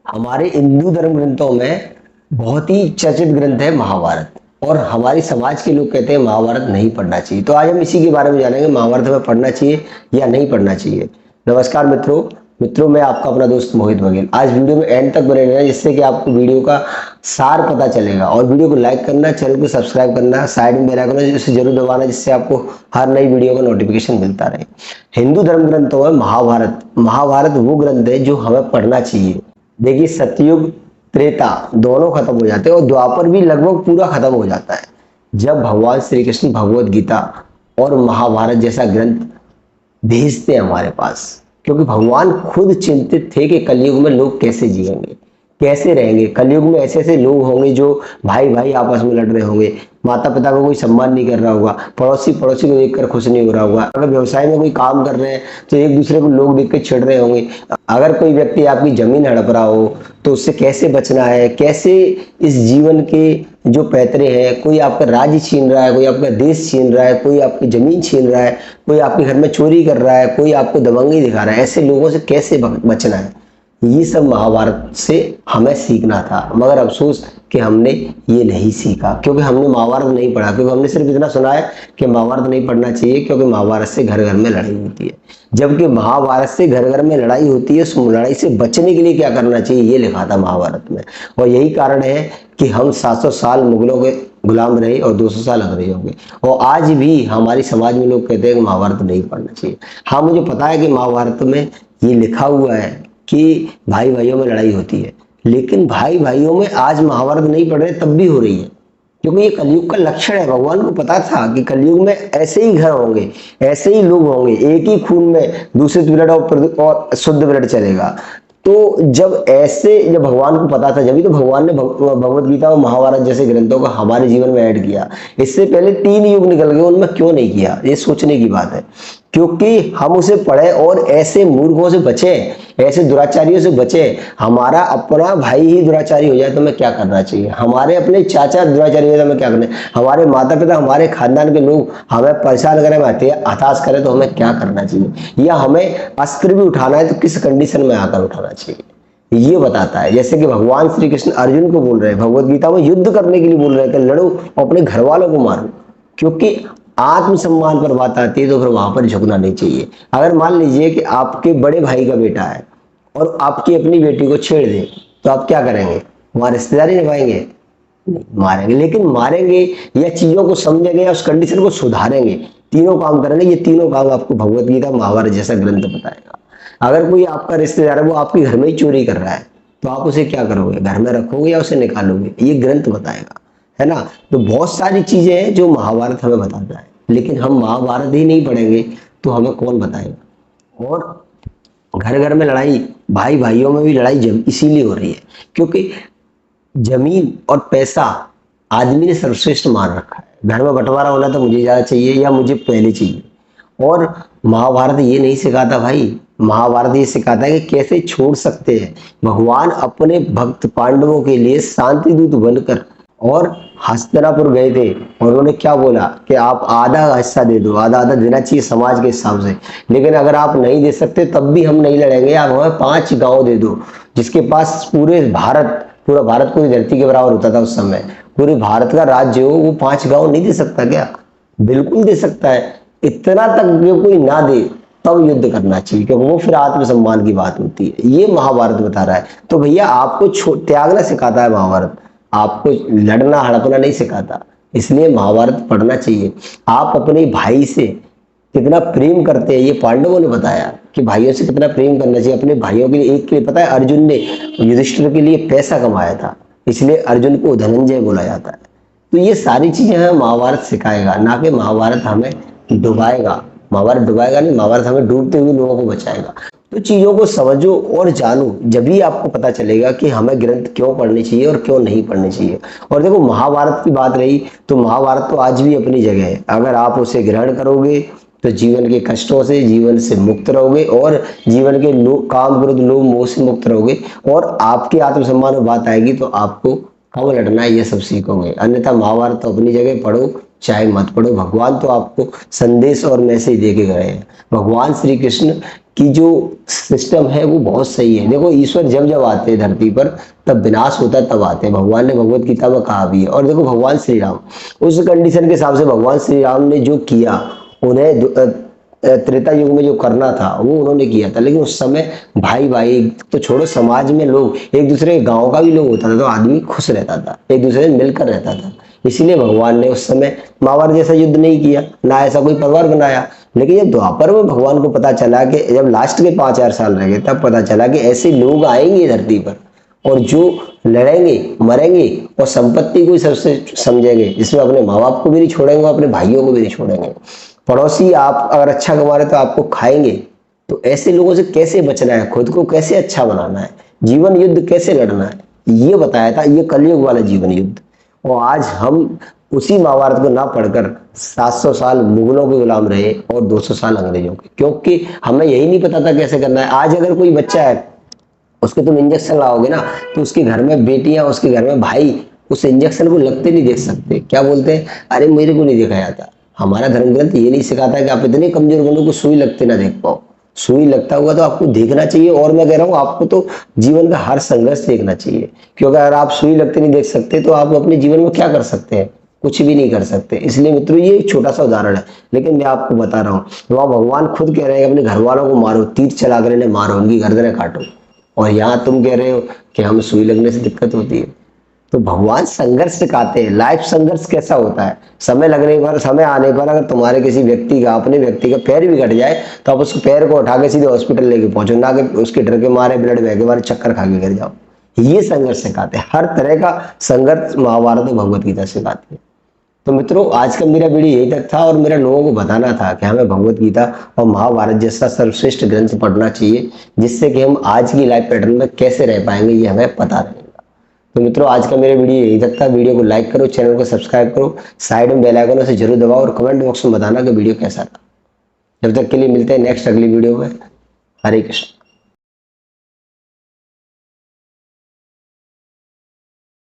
हमारे हिंदू धर्म ग्रंथों में बहुत ही चर्चित ग्रंथ है महाभारत। और हमारे समाज के लोग कहते हैं महाभारत नहीं पढ़ना चाहिए। तो आज हम इसी के बारे में जानेंगे, महाभारत हमें पढ़ना चाहिए या नहीं पढ़ना चाहिए। नमस्कार मित्रों, मैं आपका अपना दोस्त मोहित बघेल। आज वीडियो में एंड तक बने रहना, जिससे कि आपको वीडियो का सार पता चलेगा। और वीडियो को लाइक करना, चैनल को सब्सक्राइब करना, साइड में बेल आइकन है उसे जरूर दबाना, जिससे आपको हर नई वीडियो का नोटिफिकेशन मिलता रहे। हिंदू धर्म ग्रंथों में महाभारत वो ग्रंथ है जो हमें पढ़ना चाहिए। देखिए, सतयुग त्रेता दोनों खत्म हो जाते हैं और द्वापर भी लगभग पूरा खत्म हो जाता है जब भगवान श्री कृष्ण भगवत गीता और महाभारत जैसा ग्रंथ भेजते हैं हमारे पास। क्योंकि भगवान खुद चिंतित थे कि कलयुग में लोग कैसे जिएंगे, कैसे रहेंगे। कलयुग में ऐसे ऐसे लोग होंगे जो भाई भाई आपस में लड़ रहे होंगे, माता पिता का कोई सम्मान नहीं कर रहा होगा, पड़ोसी को देखकर खुश नहीं हो रहा होगा। अगर व्यवसाय में कोई काम कर रहे हैं तो एक दूसरे को लोग देख के छिड़ रहे होंगे। अगर कोई व्यक्ति आपकी जमीन हड़प रहा हो तो उससे कैसे बचना है, कैसे इस जीवन के जो पैतरे हैं, कोई आपका राज्य छीन रहा है, कोई आपका देश छीन रहा है, कोई आपकी जमीन छीन रहा है, कोई आपके घर में चोरी कर रहा है, कोई आपको दबंगई दिखा रहा है, ऐसे लोगों से कैसे बचना है, ये सब महाभारत से हमें सीखना था। मगर अफसोस कि हमने ये नहीं सीखा, क्योंकि हमने महाभारत नहीं पढ़ा। क्योंकि हमने सिर्फ इतना सुना है कि महाभारत नहीं पढ़ना चाहिए क्योंकि महाभारत से घर घर में लड़ाई होती है। जबकि महाभारत से घर घर में लड़ाई होती है, उस लड़ाई से बचने के लिए क्या करना चाहिए ये लिखा था महाभारत में। और यही कारण है कि हम 700 साल मुगलों के गुलाम रहे और 200 साल अंग्रेजों के। और आज भी हमारी समाज में लोग कहते हैं कि महाभारत नहीं पढ़ना चाहिए। हाँ, मुझे पता है कि महाभारत में ये लिखा हुआ है कि भाई भाइयों में लड़ाई होती है, लेकिन भाई भाइयों में आज महाभारत नहीं पढ़ रहे तब भी हो रही है। क्योंकि ये कलयुग का लक्षण है। भगवान को पता था कि कलयुग में ऐसे ही घर होंगे, ऐसे ही लोग होंगे, एक ही खून में दूषित ब्लड और शुद्ध ब्लड चलेगा। तो जब भगवान को पता था, जब तो भगवान ने भगवत गीता और महाभारत जैसे ग्रंथों को हमारे जीवन में ऐड किया। इससे पहले 3 युग निकल गए, उनमें क्यों नहीं किया, ये सोचने की बात है। क्योंकि हम उसे पढ़े और ऐसे मूर्खों से बचे, ऐसे दुराचारियों से बचे। हमारा अपना भाई ही दुराचारी हो जाए तो हमें क्या करना चाहिए, हमारे अपने चाचा दुराचारी हो जाए तो हमें क्या करना है, हमारे माता पिता, हमारे खानदान के लोग हमें परेशान करें, हताश करें तो हमें क्या करना चाहिए, या हमें अस्त्र भी उठाना है तो किस कंडीशन में आकर उठाना चाहिए, ये बताता है। जैसे कि भगवान श्री कृष्ण अर्जुन को बोल रहे हैं, भगवत गीता में युद्ध करने के लिए बोल रहे हैं कि लड़ो और अपने घर वालों को मारो। क्योंकि आत्मसम्मान पर बात आती है तो फिर वहां पर झुकना नहीं चाहिए। अगर मान लीजिए कि आपके बड़े भाई का बेटा है और आपकी अपनी बेटी को छेड़ दे तो आप क्या करेंगे, वहां रिश्तेदारी निभाएंगे? नहीं, मारेंगे। लेकिन मारेंगे या चीजों को समझेंगे या उस कंडीशन को सुधारेंगे, तीनों काम करेंगे। ये तीनों काम आपको भगवत गीता महाभारत जैसा ग्रंथ बताएगा। अगर कोई आपका रिश्तेदार है, वो आपके घर में ही चोरी कर रहा है, तो आप उसे क्या करोगे, घर में रखोगे या उसे निकालोगे, ये ग्रंथ बताएगा, है ना। तो बहुत सारी चीजें हैं जो महाभारत हमें बताता है। लेकिन हम महाभारत ही नहीं पढ़ेंगे तो हमें कौन बताएगा। और घर घर में लड़ाई, भाई भाइयों में भी लड़ाई इसीलिए हो रही है क्योंकि जमीन और पैसा आदमी ने सर्वश्रेष्ठ मान रखा है। घर में बंटवारा होना तो मुझे ज्यादा चाहिए या मुझे पहले चाहिए। और महाभारत ये नहीं सिखाता भाई, महाभारत ये सिखाता है कि कैसे छोड़ सकते हैं। भगवान अपने भक्त पांडवों के लिए शांति दूत बनकर और हस्तिनापुर गए थे और उन्होंने क्या बोला कि आप आधा हिस्सा दे दो, आधा आधा देना चाहिए समाज के हिसाब से, लेकिन अगर आप नहीं दे सकते तब भी हम नहीं लड़ेंगे, आप हमें 5 गांव दे दो। जिसके पास पूरा भारत पूरी धरती के बराबर होता था उस समय, पूरे भारत का राज्य हो, वो 5 गांव नहीं दे सकता क्या? बिल्कुल दे सकता है। इतना तक कोई ना दे तब युद्ध करना चाहिए, क्योंकि वो फिर आत्मसम्मान की बात होती है। ये महाभारत बता रहा है। तो भैया, आपको त्यागना सिखाता है महाभारत, आपको लड़ना हड़पना नहीं सिखाता। इसलिए महाभारत पढ़ना चाहिए। आप अपने भाई से कितना प्रेम करते हैं, ये पांडवों ने बताया कि भाइयों से कितना प्रेम करना चाहिए। अपने भाइयों के लिए, एक के लिए पता है अर्जुन ने युधिष्ठिर के लिए पैसा कमाया था, इसलिए अर्जुन को धनंजय बोला जाता है। तो ये सारी चीजें हमें महाभारत सिखाएगा, ना कि महाभारत हमें डुबाएगा। महाभारत डुबाएगा नहीं, महाभारत हमें डूबते हुए लोगों को बचाएगा। तो चीजों को समझो और जानो, जब ही आपको पता चलेगा कि हमें ग्रंथ क्यों पढ़ने चाहिए और क्यों नहीं पढ़ने चाहिए। और देखो, महाभारत की बात रही तो महाभारत तो आज भी अपनी जगह है। अगर आप उसे ग्रहण करोगे तो जीवन के कष्टों से, जीवन से मुक्त रहोगे और जीवन के काम क्रोध लोभ मोह से मुक्त रहोगे। और आपके आत्मसम्मान में बात आएगी तो आपको कब लड़ना है ये सब सीखोगे। अन्यथा महाभारत तो अपनी जगह पढ़ो, चाहे मत पढ़ो। भगवान तो आपको संदेश और मैसेज दे के गए हैं। भगवान श्री कृष्ण की जो सिस्टम है वो बहुत सही है। देखो, ईश्वर जब जब आते हैं धरती पर तब विनाश होता है, तब आते हैं। भगवान ने भगवत गीता में कहा भी है। और देखो, भगवान श्री राम उस कंडीशन के हिसाब से भगवान श्री राम ने जो किया, उन्हें त्रेता युग में जो करना था वो उन्होंने किया था। लेकिन उस समय भाई भाई तो छोड़ो, समाज में लोग एक दूसरे गांव का भी लोग होता था तो आदमी खुश रहता था, एक दूसरे से मिलकर रहता था। इसलिए भगवान ने उस समय महाभारत जैसा युद्ध नहीं किया, ना ऐसा कोई परिवार बनाया। लेकिन जब द्वापर में भगवान को पता चला कि जब लास्ट के 5-4 साल रह गए, तब पता चला कि ऐसे लोग आएंगे धरती पर और जो लड़ेंगे, मरेंगे और संपत्ति को ही सबसे समझेंगे, जिसमें अपने माँ बाप को भी नहीं छोड़ेंगे और अपने भाइयों को भी नहीं छोड़ेंगे। पड़ोसी आप अगर अच्छा कमा रहे तो आपको खाएंगे। तो ऐसे लोगों से कैसे बचना है, खुद को कैसे अच्छा बनाना है, जीवन युद्ध कैसे लड़ना है, ये बताया था, ये कलयुग वाला जीवन युद्ध। और आज हम उसी महाभारत को ना पढ़कर 700 साल मुगलों के गुलाम रहे और 200 साल अंग्रेजों के, क्योंकि हमें यही नहीं पता था कैसे करना है। आज अगर कोई बच्चा है, उसके तुम इंजेक्शन लाओगे ना, तो उसके घर में बेटियां, उसके घर में भाई उस इंजेक्शन को लगते नहीं देख सकते। क्या बोलते हैं, अरे मेरे को नहीं देखा जाता। हमारा धर्म ग्रंथ ये नहीं सिखाता है कि आप इतने कमजोर बनो को सुई लगते ना देख पाओ। सुई लगता हुआ तो आपको देखना चाहिए। और मैं कह रहा हूँ, आपको तो जीवन का हर संघर्ष देखना चाहिए, क्योंकि अगर आप सुई लगते नहीं देख सकते तो आप अपने जीवन में क्या कर सकते हैं, कुछ भी नहीं कर सकते। इसलिए मित्रों, ये एक छोटा सा उदाहरण है, लेकिन मैं आपको बता रहा हूँ, वहां भगवान खुद कह रहे हैं अपने घर वालों को मारो, तीर चलाकर इन्हें मारो, उनकी गर्दनें काटो। और यहाँ तुम कह रहे हो कि हमें सुई लगने से दिक्कत होती है। तो भगवान संघर्ष सिखाते हैं। लाइफ संघर्ष कैसा होता है, समय लगने पर, समय आने पर अगर तुम्हारे किसी व्यक्ति का, अपने व्यक्ति का पैर भी कट जाए तो आप उस पैर को उठा के सीधे हॉस्पिटल लेके पहुंचो, ना कि उसके डर के मारे, ब्लड बह के मारे चक्कर खा के गिर जाओ। ये संघर्ष सिखाते हैं। हर तरह का संघर्ष महाभारत और भगवत गीता सिखाती है। तो मित्रों, आज का मेरा वीडियो यही तक था और मेरा लोगों को बताना था कि हमें भगवत गीता और महाभारत जैसा सर्वश्रेष्ठ ग्रंथ पढ़ना चाहिए, जिससे कि हम आज की लाइफ पैटर्न में कैसे रह पाएंगे ये हमें पता रहेगा। तो मित्रों, आज का मेरा वीडियो यही तक था। वीडियो को लाइक करो, चैनल को सब्सक्राइब करो, साइड में बेल आइकन से जरूर दबाओ और कमेंट बॉक्स में बताना कि वीडियो कैसा था। जब तक के लिए मिलते हैं नेक्स्ट अगली वीडियो में। हरे कृष्ण।